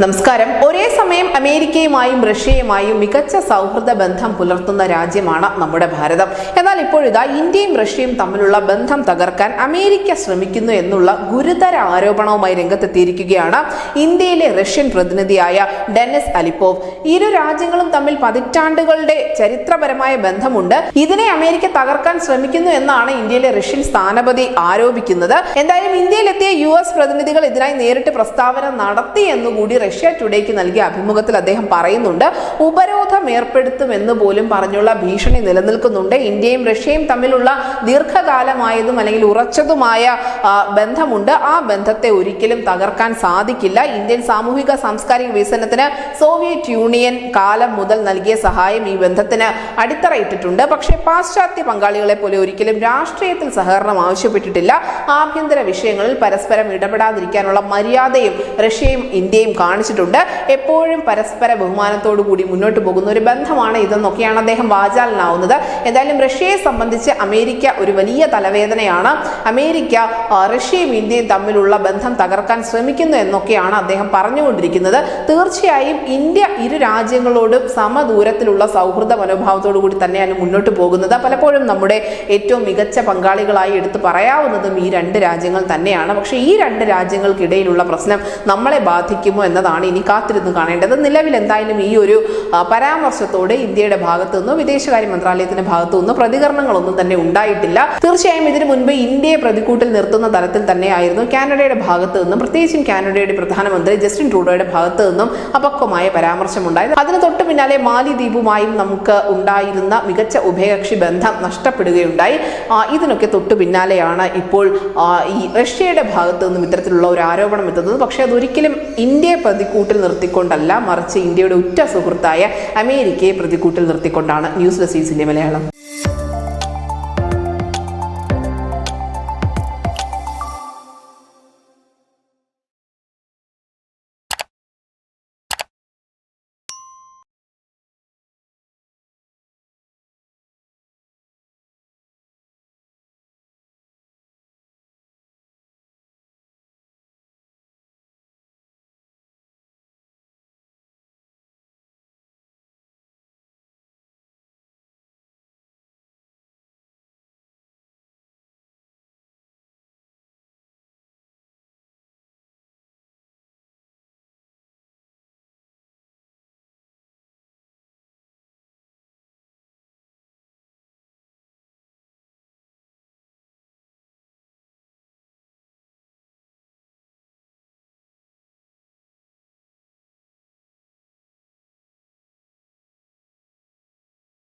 നമസ്കാരം. ഒരേ സമയം അമേരിക്കയുമായും റഷ്യയുമായും മികച്ച സൗഹൃദ ബന്ധം പുലർത്തുന്ന രാജ്യമാണ് നമ്മുടെ ഭാരതം. എന്നാൽ ഇപ്പോഴിതാ ഇന്ത്യയും റഷ്യയും തമ്മിലുള്ള ബന്ധം തകർക്കാൻ അമേരിക്ക ശ്രമിക്കുന്നു എന്നുള്ള ഗുരുതര ആരോപണവുമായി രംഗത്തെത്തിയിരിക്കുകയാണ് ഇന്ത്യയിലെ റഷ്യൻ പ്രതിനിധിയായ ഡെനിസ് അലിപ്പോവ്. ഇരു രാജ്യങ്ങളും തമ്മിൽ പതിറ്റാണ്ടുകളുടെ ചരിത്രപരമായ ബന്ധമുണ്ട്. ഇതിനെ അമേരിക്ക തകർക്കാൻ ശ്രമിക്കുന്നു എന്നാണ് ഇന്ത്യയിലെ റഷ്യൻ സ്ഥാനപതി ആരോപിക്കുന്നത്. എന്തായാലും ഇന്ത്യയിലെത്തിയ US പ്രതിനിധികൾ ഇതിനായി നേരിട്ട് പ്രസ്താവന നടത്തി എന്നുകൂടി റഷ്യ ടുഡേക്ക് നൽകിയ അഭിമുഖത്തിൽ അദ്ദേഹം പറയുന്നുണ്ട്. ഉപരോധം ഏർപ്പെടുത്തുമെന്ന് പോലും പറഞ്ഞുള്ള ഭീഷണി നിലനിൽക്കുന്നുണ്ട്. ഇന്ത്യയും റഷ്യയും തമ്മിലുള്ള ദീർഘകാലമായതും അല്ലെങ്കിൽ ഉറച്ചതുമായ ബന്ധമുണ്ട്. ആ ബന്ധത്തെ ഒരിക്കലും തകർക്കാൻ സാധിക്കില്ല. ഇന്ത്യൻ സാമൂഹിക സാംസ്കാരിക വികസനത്തിന് സോവിയറ്റ് യൂണിയൻ കാലം മുതൽ നൽകിയ സഹായം ഈ ബന്ധത്തിന് അടിത്തറയിട്ടിട്ടുണ്ട്. പക്ഷേ പാശ്ചാത്യ പങ്കാളികളെ പോലെ ഒരിക്കലും രാഷ്ട്രീയത്തിൽ സഹകരണം ആവശ്യപ്പെട്ടിട്ടില്ല. ആഭ്യന്തര വിഷയങ്ങളിൽ പരസ്പരം ഇടപെടാതിരിക്കാനുള്ള മര്യാദയും റഷ്യയും ഇന്ത്യയും കാണിച്ചിട്ടുണ്ട്. എപ്പോഴും പരസ്പര ബഹുമാനത്തോടു കൂടി മുന്നോട്ട് പോകുന്ന ഒരു ബന്ധമാണ് ഇതെന്നൊക്കെയാണ് അദ്ദേഹം വാചാലനാവുന്നത്. എന്തായാലും റഷ്യയെ സംബന്ധിച്ച് അമേരിക്ക ഒരു വലിയ തലവേദനയാണ്. അമേരിക്ക റഷ്യയും ഇന്ത്യയും തമ്മിലുള്ള ബന്ധം തകർക്കാൻ ശ്രമിക്കുന്നു എന്നൊക്കെയാണ് അദ്ദേഹം പറഞ്ഞുകൊണ്ടിരിക്കുന്നത്. തീർച്ചയായും ഇന്ത്യ ഇരു രാജ്യങ്ങളോടും സമദൂരത്തിലുള്ള സൗഹൃദ മനോഭാവത്തോടു കൂടി തന്നെയാണ് മുന്നോട്ട് പോകുന്നത്. പലപ്പോഴും നമ്മുടെ ഏറ്റവും മികച്ച പങ്കാളികളായി എടുത്തു പറയാവുന്നതും ഈ രണ്ട് രാജ്യങ്ങൾ തന്നെയാണ്. പക്ഷേ ഈ രണ്ട് രാജ്യങ്ങൾക്കിടയിലുള്ള പ്രശ്നം നമ്മളെ ബാധിക്കുമോ എന്നതാണ് ഇനി കാത്തിരുന്ന് കാണേണ്ടത്. നിലവിൽ എന്തായാലും ഈ ഒരു പരാമർശത്തോടെ ഇന്ത്യയുടെ ഭാഗത്തു നിന്നോ വിദേശകാര്യ മന്ത്രാലയത്തിന്റെ ഭാഗത്തു നിന്നോ പ്രതികരണങ്ങളൊന്നും തന്നെ ഉണ്ടായിട്ടില്ല. തീർച്ചയായും ഇതിനു മുൻപ് ഇന്ത്യയെ പ്രതികൂട്ടിൽ നിർത്തുന്ന തരത്തിൽ തന്നെയായിരുന്നു കാനഡയുടെ ഭാഗത്തു നിന്നും, പ്രത്യേകിച്ചും കാനഡയുടെ പ്രധാനമന്ത്രി ജസ്റ്റിൻ ട്രൂഡോയുടെ ഭാഗത്തു നിന്നും അപക്വമായ പരാമർശമുണ്ടായത്. അതിന് തൊട്ടു പിന്നാലെ മാലിദ്വീപുമായും നമുക്ക് ഉണ്ടായിരുന്ന മികച്ച ഉഭയകക്ഷി ബന്ധം നഷ്ടപ്പെടുകയുണ്ടായി. ഇതിനൊക്കെ തൊട്ടു പിന്നാലെയാണ് ഇപ്പോൾ ഈ റഷ്യയുടെ ഭാഗത്തു നിന്നും ഇത്തരത്തിലുള്ള ഒരു ആരോപണം എത്തുന്നത്. പക്ഷേ അതൊരിക്കലും ഇന്ത്യയെ പ്രതികൂട്ടിൽ നിർത്തിക്കൊണ്ടല്ല, മറിച്ച് ഇന്ത്യയുടെ ഉറ്റ സുഹൃത്തായ അമേരിക്കയെ പ്രതികൂട്ടിൽ നിർത്തിക്കൊണ്ടാണ്. News desk Malayalam.